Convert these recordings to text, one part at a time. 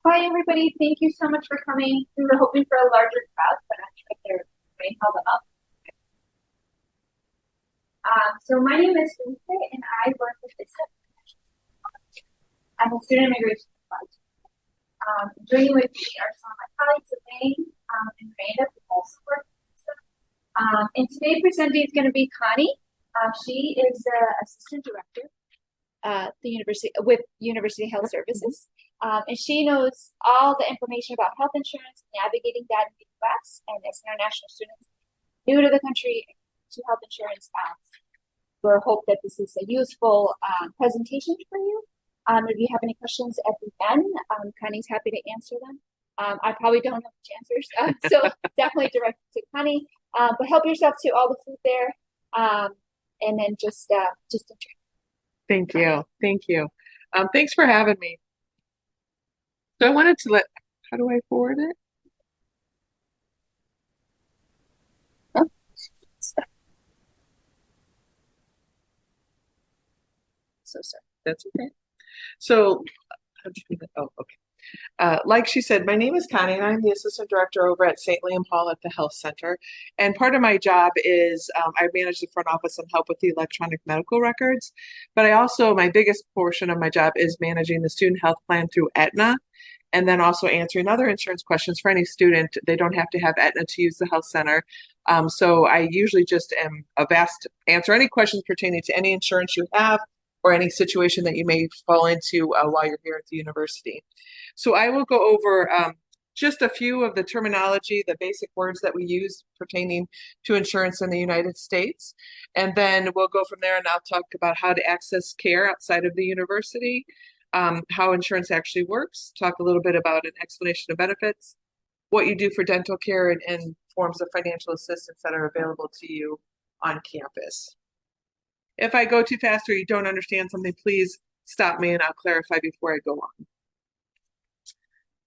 Hi, everybody. Thank you so much for coming. We were hoping for a larger crowd, but actually they're way held them up. So my name is Lisa, and I work with Blitz. I'm a student immigration advisor. Joining with me are some of my colleagues, Elaine and Miranda, who also work with Blitz. And today presenting is going to be Connie. She is the assistant director the university with University Health Services. And she knows all the information about health insurance, navigating that in the US, and as international students new to the country to health insurance. We hope that this is a useful presentation for you. If you have any questions at the end, Connie's happy to answer them. I probably don't know which answers, so definitely direct to Connie. But help yourself to all the food there, and then just enjoy. Thank you. Thank you. Thanks for having me. So I wanted to how do I forward it? Oh, so sorry. That's okay. So, how'd you do that? Oh, okay. Like she said, my name is Connie, and I'm the assistant director over at St. Liam Hall at the Health Center. And part of my job is I manage the front office and help with the electronic medical records. But my biggest portion of my job is managing the student health plan through Aetna, and then also answering other insurance questions for any student. They don't have to have Aetna to use the health center. So I usually just am answer any questions pertaining to any insurance you have or any situation that you may fall into while you're here at the university. So I will go over just a few of the terminology, the basic words that we use pertaining to insurance in the United States. And then we'll go from there, and I'll talk about how to access care outside of the university, how insurance actually works, talk a little bit about an explanation of benefits, what you do for dental care, and forms of financial assistance that are available to you on campus. If I go too fast or you don't understand something, please stop me and I'll clarify before I go on.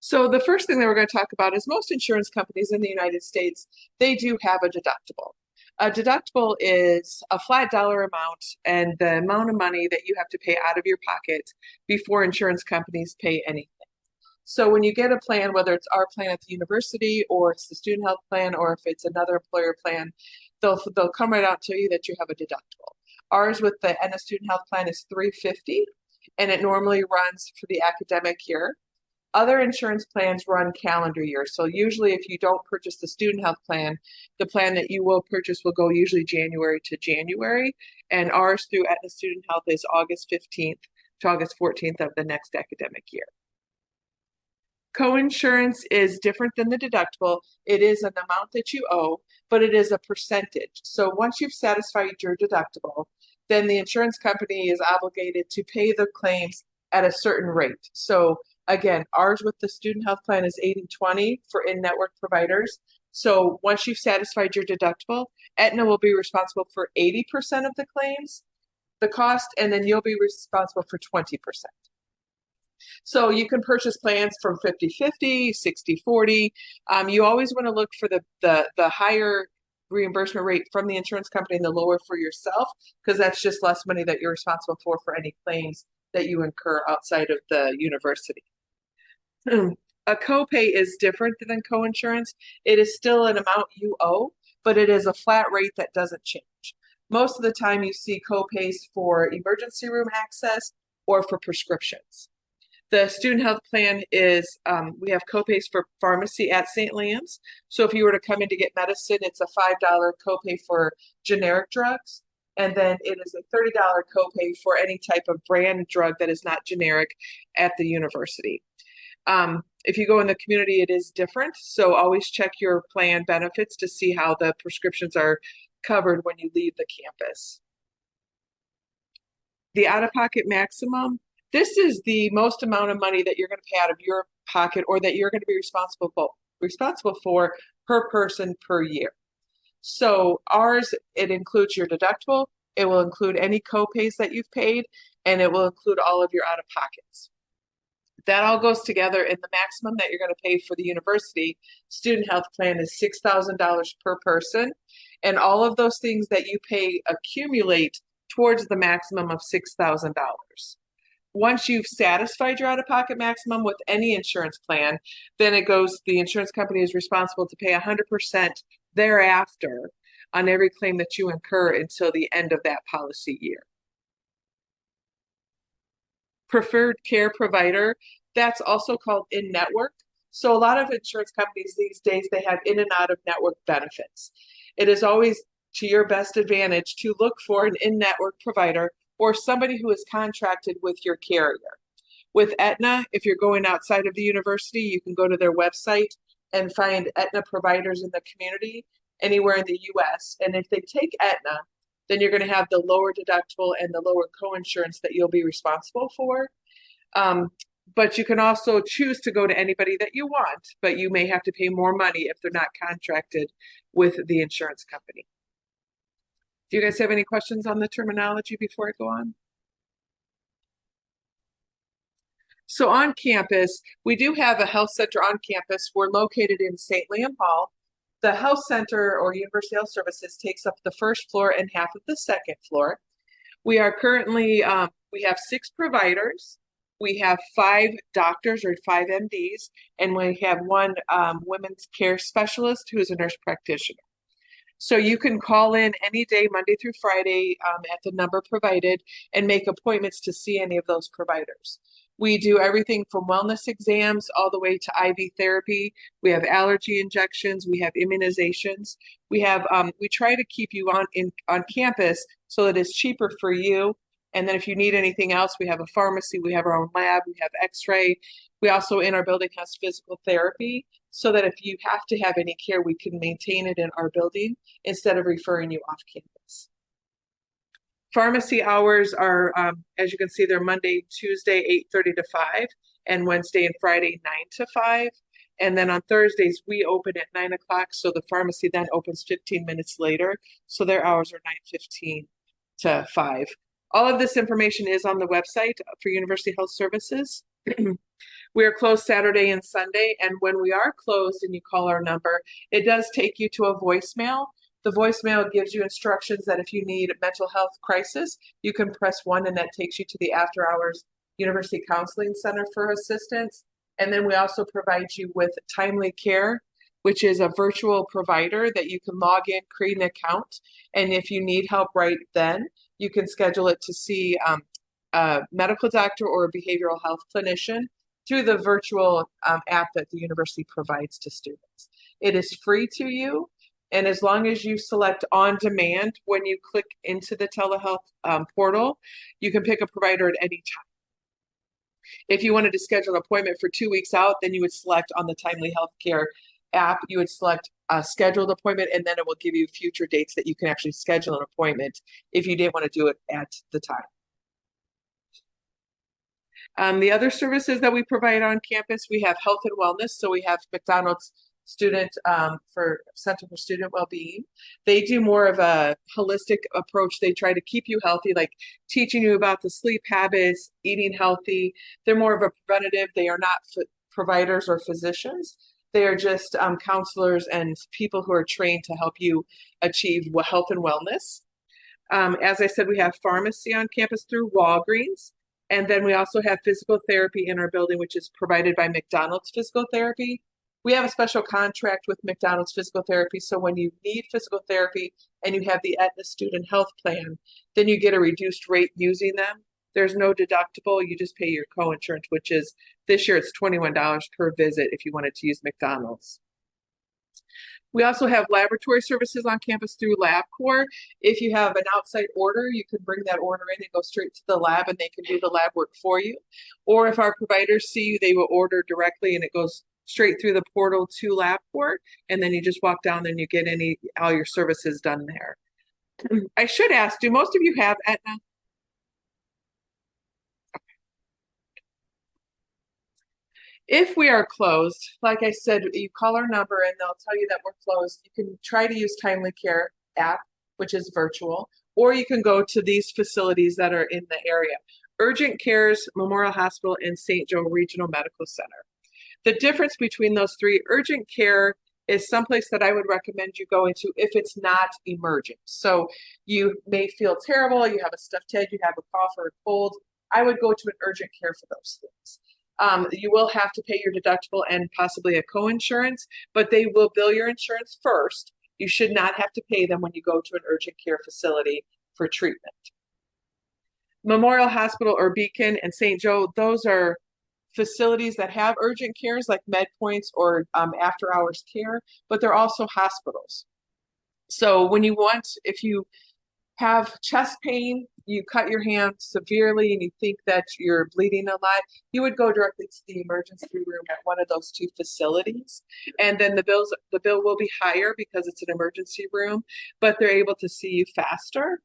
So the first thing that we're going to talk about is most insurance companies in the United States, they do have a deductible. A deductible is a flat dollar amount and the amount of money that you have to pay out of your pocket before insurance companies pay anything. So when you get a plan, whether it's our plan at the university or it's the student health plan or if it's another employer plan, they'll come right out and tell you that you have a deductible. Ours with the Aetna student health plan is $350, and it normally runs for the academic year. Other insurance plans run calendar years. So usually if you don't purchase the student health plan, the plan that you will purchase will go usually January to January. And ours through Aetna Student Health is August 15th to August 14th of the next academic year. Coinsurance is different than the deductible. It is an amount that you owe, but it is a percentage. So once you've satisfied your deductible, then the insurance company is obligated to pay the claims at a certain rate. So again, ours with the student health plan is 80/20 for in-network providers. So once you've satisfied your deductible, Aetna will be responsible for 80% of the claims, the cost, and then you'll be responsible for 20%. So you can purchase plans from 50/50, 60/40. You always want to look for the higher reimbursement rate from the insurance company and the lower for yourself, because that's just less money that you're responsible for any claims that you incur outside of the university. A copay is different than coinsurance. It is still an amount you owe, but it is a flat rate that doesn't change. Most of the time you see copays for emergency room access or for prescriptions. The student health plan is, we have copays for pharmacy at St. Liam's. So if you were to come in to get medicine, it's a $5 copay for generic drugs. And then it is a $30 copay for any type of brand drug that is not generic at the university. If you go in the community, it is different. So always check your plan benefits to see how the prescriptions are covered when you leave the campus. The out-of-pocket maximum, this is the most amount of money that you're going to pay out of your pocket or that you're going to be responsible for per person per year. So ours, it includes your deductible, it will include any copays that you've paid, and it will include all of your out-of-pockets. That all goes together, and the maximum that you're going to pay for the university student health plan is $6,000 per person, and all of those things that you pay accumulate towards the maximum of $6,000. once you've satisfied your out-of-pocket maximum with any insurance plan, then the insurance company is responsible to pay 100% thereafter on every claim that you incur until the end of that policy year. Preferred care provider, that's also called in-network. So a lot of insurance companies these days, they have in and out of network benefits. It is always to your best advantage to look for an in-network provider or somebody who is contracted with your carrier. With Aetna, if you're going outside of the university, you can go to their website and find Aetna providers in the community anywhere in the US. And if they take Aetna, then you're going to have the lower deductible and the lower coinsurance that you'll be responsible for. But you can also choose to go to anybody that you want, but you may have to pay more money if they're not contracted with the insurance company. Do you guys have any questions on the terminology before I go on? So on campus, we do have a health center on campus. We're located in St. Liam Hall. The health center or University Health Services takes up the first floor and half of the second floor. We are currently, we have 6 providers. We have 5 doctors or 5 MDs, and we have 1 women's care specialist who is a nurse practitioner. So you can call in any day, Monday through Friday, at the number provided and make appointments to see any of those providers. We do everything from wellness exams all the way to IV therapy. We have allergy injections. We have immunizations. We try to keep you on campus so that it's cheaper for you. And then if you need anything else, we have a pharmacy. We have our own lab. We have X-ray. We also in our building has physical therapy, so that if you have to have any care, we can maintain it in our building instead of referring you off campus. Pharmacy hours are, as you can see, they're Monday, Tuesday, 8:30 to 5, and Wednesday and Friday, 9 to 5. And then on Thursdays, we open at 9 o'clock, so the pharmacy then opens 15 minutes later. So their hours are 9:15 to 5. All of this information is on the website for University Health Services. We are closed Saturday and Sunday, and when we are closed and you call our number, it does take you to a voicemail. The voicemail gives you instructions that if you need a mental health crisis, you can press 1, and that takes you to the After Hours University Counseling Center for assistance. And then we also provide you with Timely Care, which is a virtual provider that you can log in, create an account, and if you need help right then, you can schedule it to see a medical doctor or a behavioral health clinician through the virtual app that the university provides to students. It is free to you, and as long as you select on demand when you click into the telehealth portal, you can pick a provider at any time. If you wanted to schedule an appointment for 2 weeks out, then you would select on the Timely Healthcare app, you would select a scheduled appointment, and then it will give you future dates that you can actually schedule an appointment if you didn't want to do it at the time. The other services that we provide on campus, we have health and wellness. So we have McDonald's Center for Student Wellbeing. They do more of a holistic approach. They try to keep you healthy, like teaching you about the sleep habits, eating healthy. They're more of a preventative. They are not providers or physicians. They are just counselors and people who are trained to help you achieve health and wellness. As I said, we have pharmacy on campus through Walgreens. And then we also have physical therapy in our building, which is provided by McDonald's Physical Therapy. We have a special contract with McDonald's Physical Therapy. So when you need physical therapy and you have the Aetna Student Health Plan, then you get a reduced rate using them. There's no deductible. You just pay your coinsurance, which is this year it's $21 per visit if you wanted to use McDonald's. We also have laboratory services on campus through LabCorp. If you have an outside order, you can bring that order in and go straight to the lab and they can do the lab work for you. Or if our providers see you, they will order directly and it goes straight through the portal to LabCorp. And then you just walk down and you get all your services done there. I should ask, do most of you have Aetna? If we are closed, like I said, you call our number and they'll tell you that we're closed. You can try to use Timely Care app, which is virtual, or you can go to these facilities that are in the area. Urgent Cares, Memorial Hospital, and St. Joe Regional Medical Center. The difference between those 3, urgent care is someplace that I would recommend you go into if it's not emergent. So you may feel terrible, you have a stuffed head, you have a cough or a cold, I would go to an urgent care for those things. You will have to pay your deductible and possibly a co-insurance, but they will bill your insurance first. You should not have to pay them when you go to an urgent care facility for treatment. Memorial Hospital or Beacon and St. Joe, those are facilities that have urgent cares like med points or after hours care, but they're also hospitals. So when you want, if you have chest pain, you cut your hand severely and you think that you're bleeding a lot, you would go directly to the emergency room at one of those two facilities. And then the bill will be higher because it's an emergency room, but they're able to see you faster.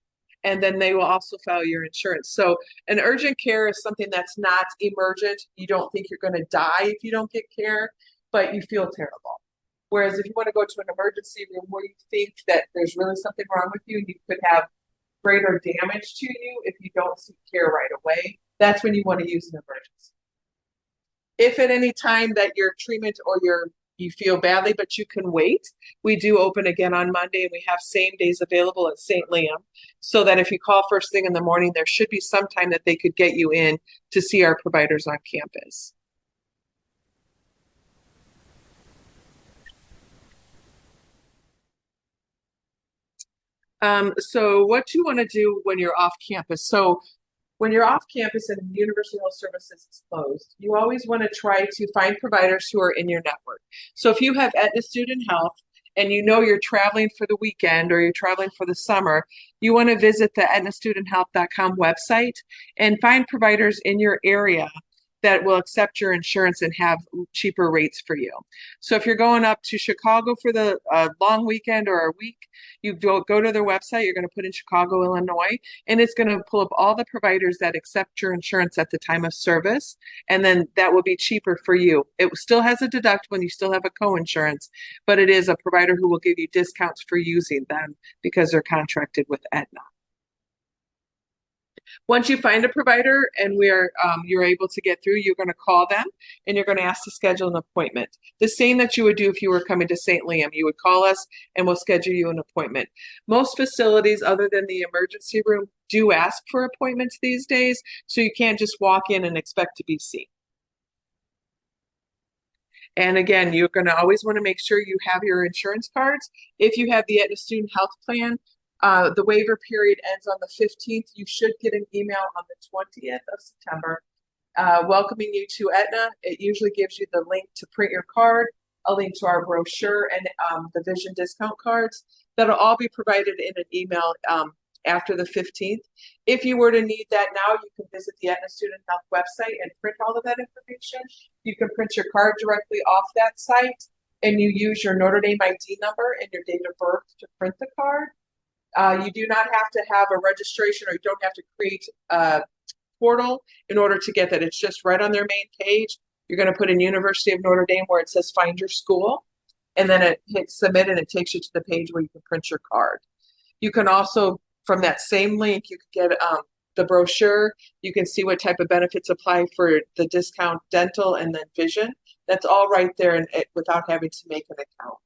And then they will also file your insurance. So an urgent care is something that's not emergent. You don't think you're going to die if you don't get care, but you feel terrible. Whereas if you want to go to an emergency room where you think that there's really something wrong with you and you could have greater damage to you if you don't seek care right away, that's when you want to use an emergency. If at any time that your treatment or you feel badly but you can wait, we do open again on Monday and we have same days available at St. Liam, so that if you call first thing in the morning, there should be some time that they could get you in to see our providers on campus. So what you want to do when you're off campus. So when you're off campus and University Health Services is closed, you always want to try to find providers who are in your network. So if you have Aetna Student Health and you know you're traveling for the weekend or you're traveling for the summer, you want to visit the aetnastudenthealth.com website and find providers in your area that will accept your insurance and have cheaper rates for you. So if you're going up to Chicago for the long weekend or a week, you go to their website, you're going to put in Chicago, Illinois, and it's going to pull up all the providers that accept your insurance at the time of service, and then that will be cheaper for you. It still has a deductible and you still have a co-insurance, but it is a provider who will give you discounts for using them because they're contracted with Aetna. Once you find a provider and you're able to get through, you're going to call them and you're going to ask to schedule an appointment. The same that you would do if you were coming to St. Liam. You would call us and we'll schedule you an appointment. Most facilities, other than the emergency room, do ask for appointments these days, so you can't just walk in and expect to be seen. And again, you're going to always want to make sure you have your insurance cards. If you have the Aetna Student Health Plan, the waiver period ends on the 15th. You should get an email on the 20th of September welcoming you to Aetna. It usually gives you the link to print your card, a link to our brochure, and the vision discount cards. That'll all be provided in an email after the 15th. If you were to need that now, you can visit the Aetna Student Health website and print all of that information. You can print your card directly off that site, and you use your Notre Dame ID number and your date of birth to print the card. You do not have to have a registration, or you don't have to create a portal in order to get that. It's just right on their main page. You're going to put in University of Notre Dame where it says find your school, and then it hits submit and it takes you to the page where you can print your card. You can also, from that same link, you can get the brochure. You can see what type of benefits apply for the discount dental and then vision. That's all right there and without having to make an account.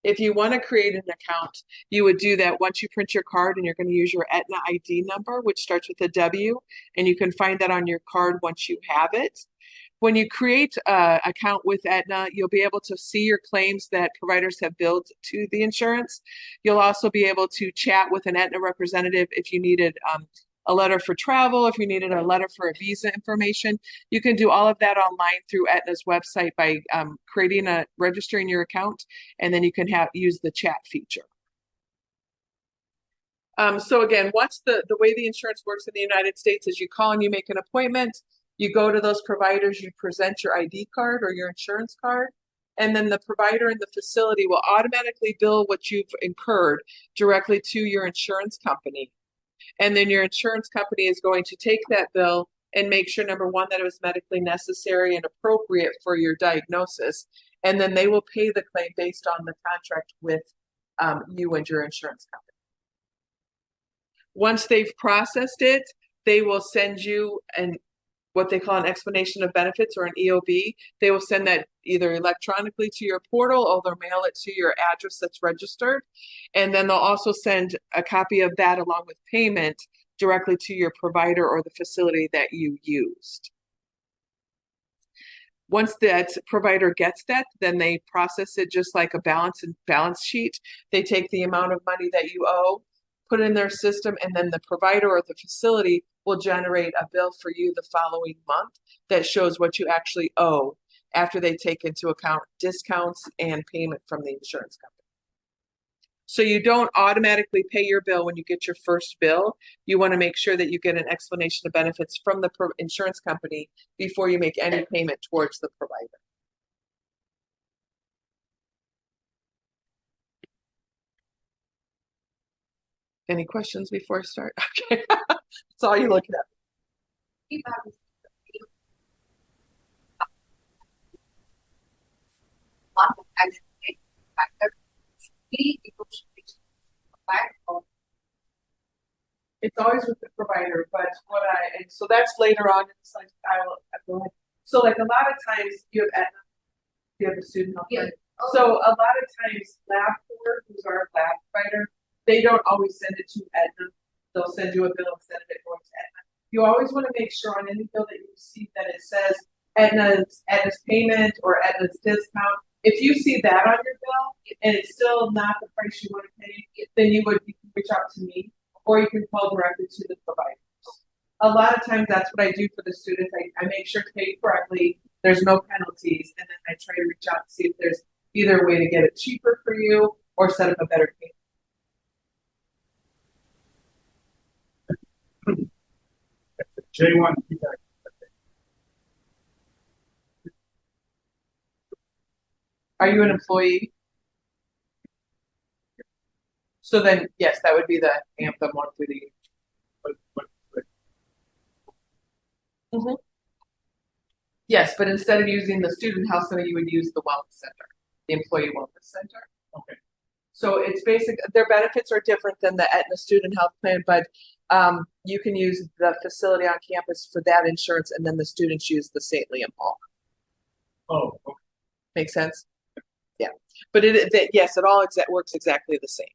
If you want to create an account, you would do that once you print your card, and you're going to use your Aetna ID number, which starts with a W, and you can find that on your card once you have it. When you create an account with Aetna, you'll be able to see your claims that providers have billed to the insurance. You'll also be able to chat with an Aetna representative if you needed a letter for travel, if you needed a letter for a visa information. You can do all of that online through Aetna's website by registering your account, and then you can use the chat feature. So again, once the way the insurance works in the United States is you call and you make an appointment, you go to those providers, you present your ID card or your insurance card, and then the provider in the facility will automatically bill what you've incurred directly to your insurance company. And then your insurance company is going to take that bill and make sure, number one, that it was medically necessary and appropriate for your diagnosis. And then they will pay the claim based on the contract with you and your insurance company. Once they've processed it, they will send you what they call an explanation of benefits, or an EOB. They will send that either electronically to your portal, or they'll mail it to your address that's registered. And then they'll also send a copy of that along with payment directly to your provider or the facility that you used. Once that provider gets that, then they process it just like a balance sheet. They take the amount of money that you owe, put it in their system, and then the provider or the facility will generate a bill for you the following month that shows what you actually owe after they take into account discounts and payment from the insurance company. So you don't automatically pay your bill when you get your first bill. You want to make sure that you get an explanation of benefits from the insurance company before you make any payment towards the provider. Any questions before I start? Okay. That's all you're looking at. It's always with the provider, but and so that's later on. It's like, I'll go ahead. So like a lot of times you have Aetna, you have a student health plan. So a lot of times LabCorp, who's our lab provider, they don't always send it to Aetna. They'll send you a bill instead of it going to Aetna. You always want to make sure on any bill that you receive that it says Aetna's payment or Aetna's discount. If you see that on your bill and it's still not the price you want to pay, then you can reach out to me, or you can call directly to the providers. A lot of times that's what I do for the students. I make sure to pay correctly. There's no penalties. And then I try to reach out to see if there's either a way to get it cheaper for you or set up a better payment. J1 Are you an employee? So then, yes, that would be the Anthem one for the. Mm-hmm. Yes, but instead of using the student health center, you would use the wellness center, the employee wellness center. Okay. So it's basic. Their benefits are different than the Aetna student health plan, but you can use the facility on campus for that insurance, and then the students use the St. Liam Hall. Oh, okay. Make sense? Yeah, but yes, it all works exactly the same.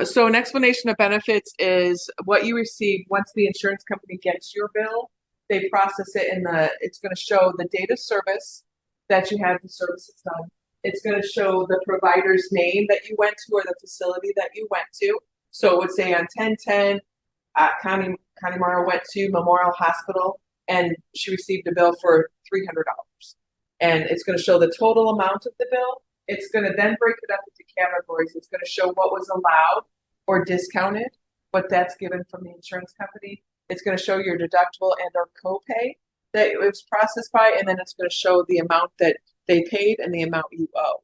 So an explanation of benefits is what you receive once the insurance company gets your bill. They process it it's going to show the date of service that you had the services done. It's going to show the provider's name that you went to or the facility that you went to. So it would say on 10/10, Connie Morrow went to Memorial Hospital and she received a bill for $300. And it's going to show the total amount of the bill. It's going to then break it up into categories. It's going to show what was allowed or discounted, what that's given from the insurance company. It's going to show your deductible and or copay that it was processed by, and then it's going to show the amount that they paid and the amount you owe.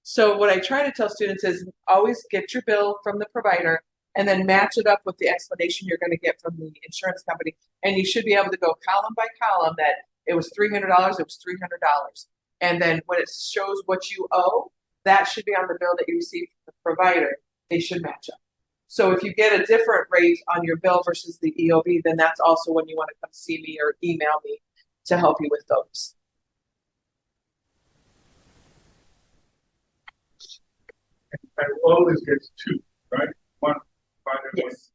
So what I try to tell students is always get your bill from the provider and then match it up with the explanation you're going to get from the insurance company. And you should be able to go column by column that it was $300, it was $300. And then when it shows what you owe, that should be on the bill that you received from the provider. They should match up. So if you get a different rate on your bill versus the EOB, then that's also when you want to come see me or email me to help you with those. I always get two, right? One provider. Yes.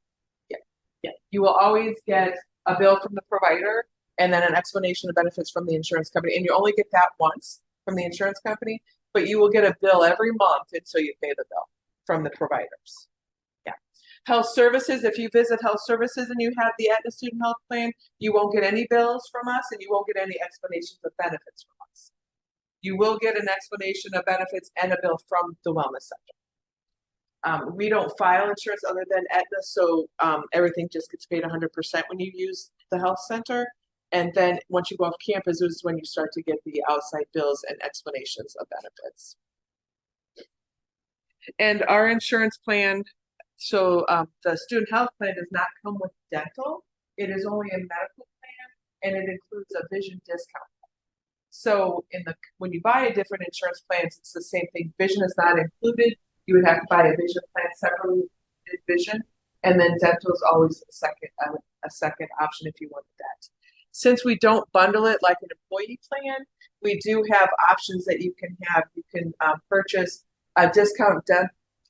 Yeah. You will always get a bill from the provider and then an explanation of benefits from the insurance company. And you only get that once from the insurance company, but you will get a bill every month until you pay the bill from the providers. Yeah. Health services, if you visit health services and you have the Aetna student health plan, you won't get any bills from us and you won't get any explanations of benefits from us. You will get an explanation of benefits and a bill from the wellness center. We don't file insurance other than Aetna, so everything just gets paid 100% when you use the health center. And then once you go off campus is when you start to get the outside bills and explanations of benefits. And our insurance plan, so the student health plan does not come with dental. It is only a medical plan, and it includes a vision discount. So when you buy a different insurance plans, it's the same thing. Vision is not included. You would have to buy a vision plan separately, vision, and then dental is always a second option if you want that. Since we don't bundle it like an employee plan, we do have options that you can have. You can purchase a discount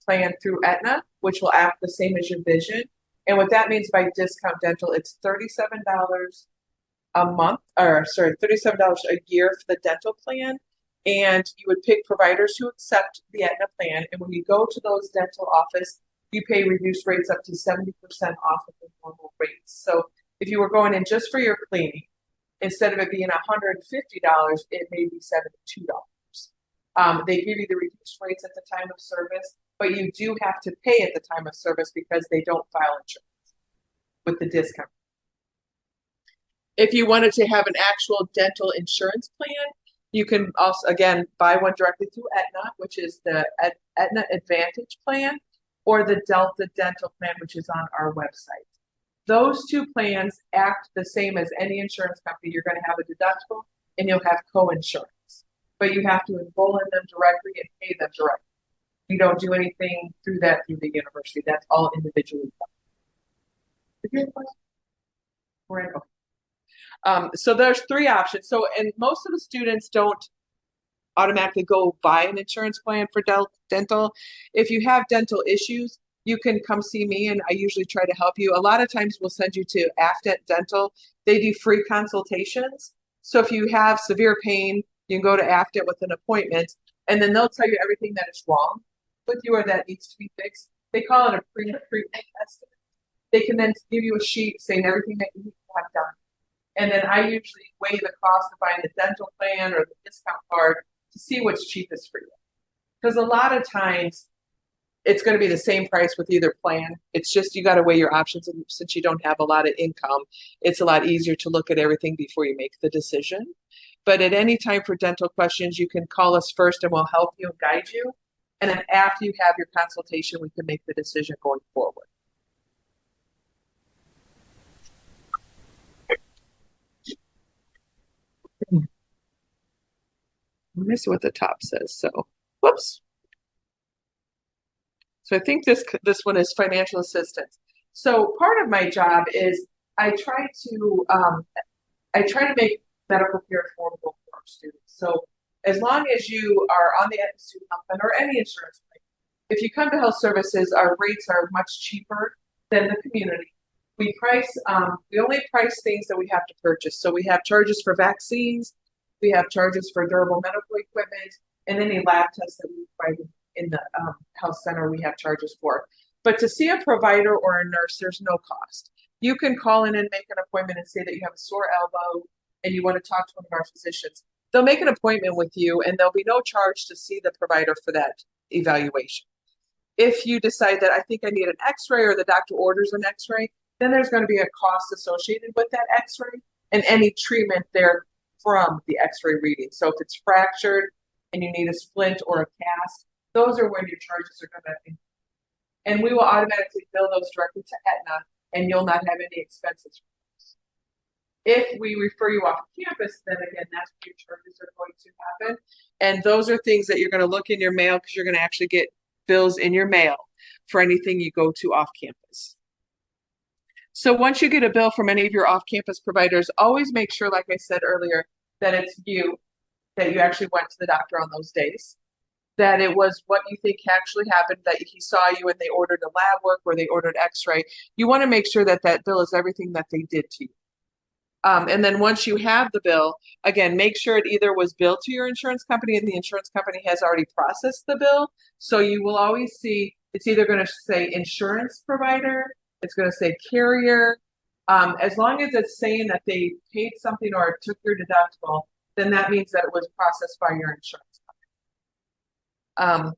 plan through Aetna, which will act the same as your vision. And what that means by discount dental, it's $37 a month, or sorry, $37 a year for the dental plan. And you would pick providers who accept the Aetna plan. And when you go to those dental office, you pay reduced rates up to 70% off of the normal rates. So if you were going in just for your cleaning, instead of it being $150, it may be $72. They give you the reduced rates at the time of service, but you do have to pay at the time of service because they don't file insurance with the discount. If you wanted to have an actual dental insurance plan, you can also, again, buy one directly through Aetna, which is the Aetna Advantage plan, or the Delta Dental plan, which is on our website. Those two plans act the same as any insurance company. You're going to have a deductible and you'll have co-insurance, but you have to enroll in them directly and pay them directly. You don't do anything through the university. That's all individually done. So there's three options. So, and most of the students don't automatically go buy an insurance plan for dental. If you have dental issues, you can come see me and I usually try to help you. A lot of times we'll send you to Aftet Dental. They do free consultations. So if you have severe pain, you can go to Aftet with an appointment and then they'll tell you everything that is wrong with you or that needs to be fixed. They call it a pre-treatment estimate. They can then give you a sheet saying everything that you need to have done. And then I usually weigh the cost of buying the dental plan or the discount card to see what's cheapest for you. Because a lot of times it's going to be the same price with either plan. It's just you got to weigh your options. And since you don't have a lot of income, it's a lot easier to look at everything before you make the decision. But at any time for dental questions, you can call us first and we'll help you and guide you. And then after you have your consultation, we can make the decision going forward. Here's what the top says. So, whoops. So I think this one is financial assistance. So part of my job is I try to make medical care affordable for our students. So as long as you are on the Aetna Student Health Fund or any insurance plan, if you come to health services, our rates are much cheaper than the community. We only price things that we have to purchase. So we have charges for vaccines, we have charges for durable medical equipment, and any lab tests that we provide in the health center we have charges for. But to see a provider or a nurse, there's no cost. You can call in and make an appointment and say that you have a sore elbow and you want to talk to one of our physicians. They'll make an appointment with you and there'll be no charge to see the provider for that evaluation. If you decide that I think I need an x-ray or the doctor orders an x-ray, then there's going to be a cost associated with that x-ray and any treatment there from the x-ray reading. So if it's fractured and you need a splint or a cast, those are when your charges are going to be. And we will automatically bill those directly to Aetna and you'll not have any expenses. If we refer you off campus, then again, that's when your charges are going to happen. And those are things that you're going to look in your mail because you're going to actually get bills in your mail for anything you go to off campus. So once you get a bill from any of your off-campus providers, always make sure, like I said earlier, that it's you, that you actually went to the doctor on those days, that it was what you think actually happened, that he saw you and they ordered a lab work or they ordered x-ray. You want to make sure that that bill is everything that they did to you. And then once you have the bill, again, make sure it either was billed to your insurance company and the insurance company has already processed the bill. So you will always see it's either going to say insurance provider, it's going to say carrier. As long as it's saying that they paid something or took your deductible, then that means that it was processed by your insurance company.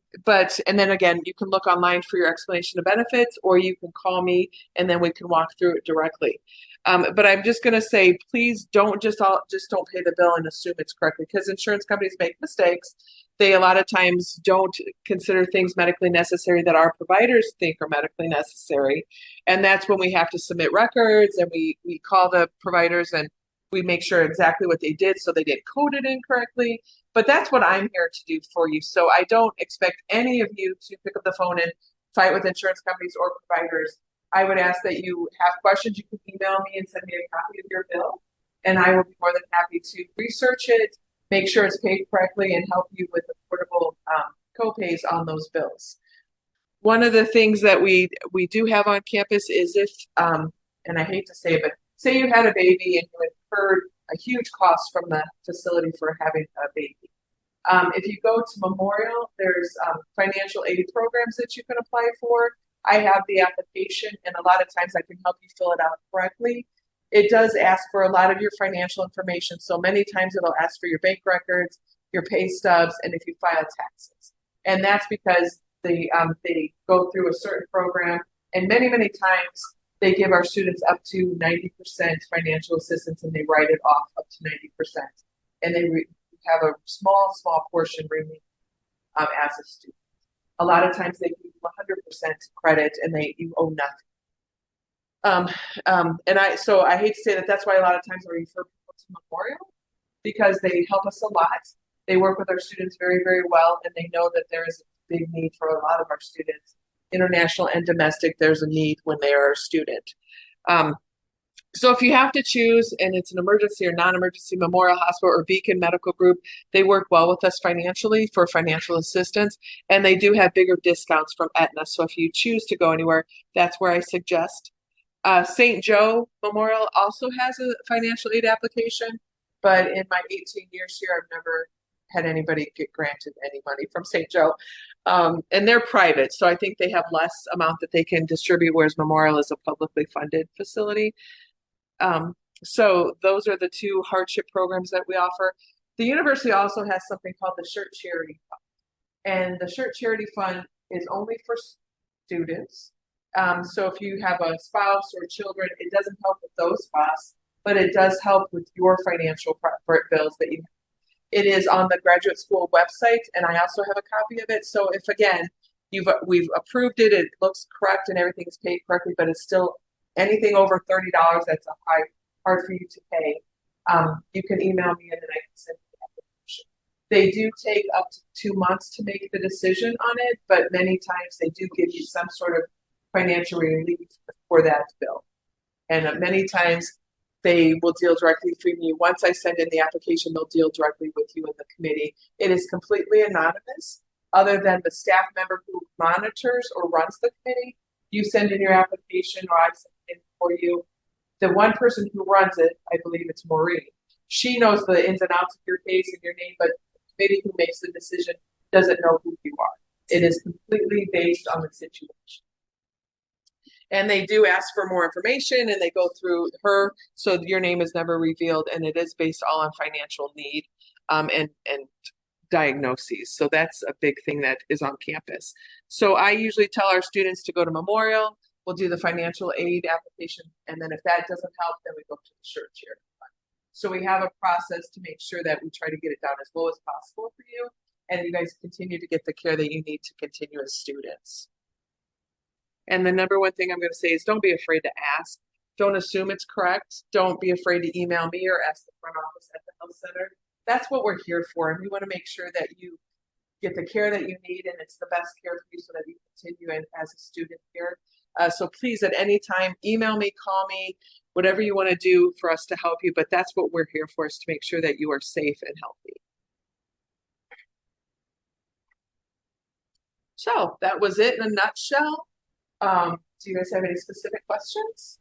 And then again, you can look online for your explanation of benefits, or you can call me and then we can walk through it directly. But I'm just going to say, please don't just don't pay the bill and assume it's correctly, because insurance companies make mistakes. They a lot of times don't consider things medically necessary that our providers think are medically necessary. And that's when we have to submit records and we call the providers and we make sure exactly what they did so they didn't code it incorrectly. But that's what I'm here to do for you. So I don't expect any of you to pick up the phone and fight with insurance companies or providers. I would ask that you have questions. You can email me and send me a copy of your bill, and I will be more than happy to research it, make sure it's paid correctly, and help you with affordable co-pays on those bills. One of the things that we do have on campus is if, and I hate to say it, but say you had a baby and you incurred a huge cost from the facility for having a baby. If you go to Memorial, there's financial aid programs that you can apply for. I have the application, and a lot of times I can help you fill it out correctly. It does ask for a lot of your financial information, so many times it'll ask for your bank records, your pay stubs, and if you file taxes. And that's because they go through a certain program, and many times they give our students up to 90% financial assistance, and they write it off up to 90%, and they have a small portion remaining as a student. A lot of times they give you 100% credit, and you owe nothing. So I hate to say that. That's why a lot of times I refer people to Memorial, because they help us a lot. They work with our students very well, and they know that there is a big need for a lot of our students, international and domestic. There's a need when they are a student. So if you have to choose, and it's an emergency or non-emergency, Memorial Hospital or Beacon Medical Group, they work well with us financially for financial assistance, and they do have bigger discounts from Aetna. So if you choose to go anywhere, that's where I suggest. St. Joe Memorial also has a financial aid application, but in my 18 years here, I've never had anybody get granted any money from St. Joe. And they're private, so I think they have less amount that they can distribute, whereas Memorial is a publicly funded facility. So those are the two hardship programs that we offer. The university also has something called the Shirt Charity Fund. And the Shirt Charity Fund is only for students. So if you have a spouse or children, it doesn't help with those costs, but it does help with your financial bills that you have. It is on the graduate school website, and I also have a copy of it. So if, again, we've approved it, it looks correct and everything's paid correctly, but it's still anything over $30, that's hard for you to pay. You can email me and then I can send you the application. They do take up to 2 months to make the decision on it, but many times they do give you some sort of financial relief for that bill. And many times they will deal directly with you. Once I send in the application, they'll deal directly with you in the committee. It is completely anonymous, other than the staff member who monitors or runs the committee. You send in your application, or I send it in for you. The one person who runs it, I believe it's Maureen. She knows the ins and outs of your case and your name, but the committee who makes the decision doesn't know who you are. It is completely based on the situation. And they do ask for more information, and they go through her, so your name is never revealed, and it is based all on financial need and diagnoses. So that's a big thing that is on campus. So I usually tell our students to go to Memorial. We'll do the financial aid application, and then if that doesn't help, then we go to the Shirt Charity Fund. So we have a process to make sure that we try to get it down as low as possible for you, and you guys continue to get the care that you need to continue as students. And the number one thing I'm going to say is don't be afraid to ask. Don't assume it's correct. Don't be afraid to email me or ask the front office at the health center. That's what we're here for, and we want to make sure that you get the care that you need, and it's the best care for you so that you continue as a student here. So please, at any time, email me, call me, whatever you want to do for us to help you. But that's what we're here for, is to make sure that you are safe and healthy. So that was it in a nutshell. Do you guys have any specific questions?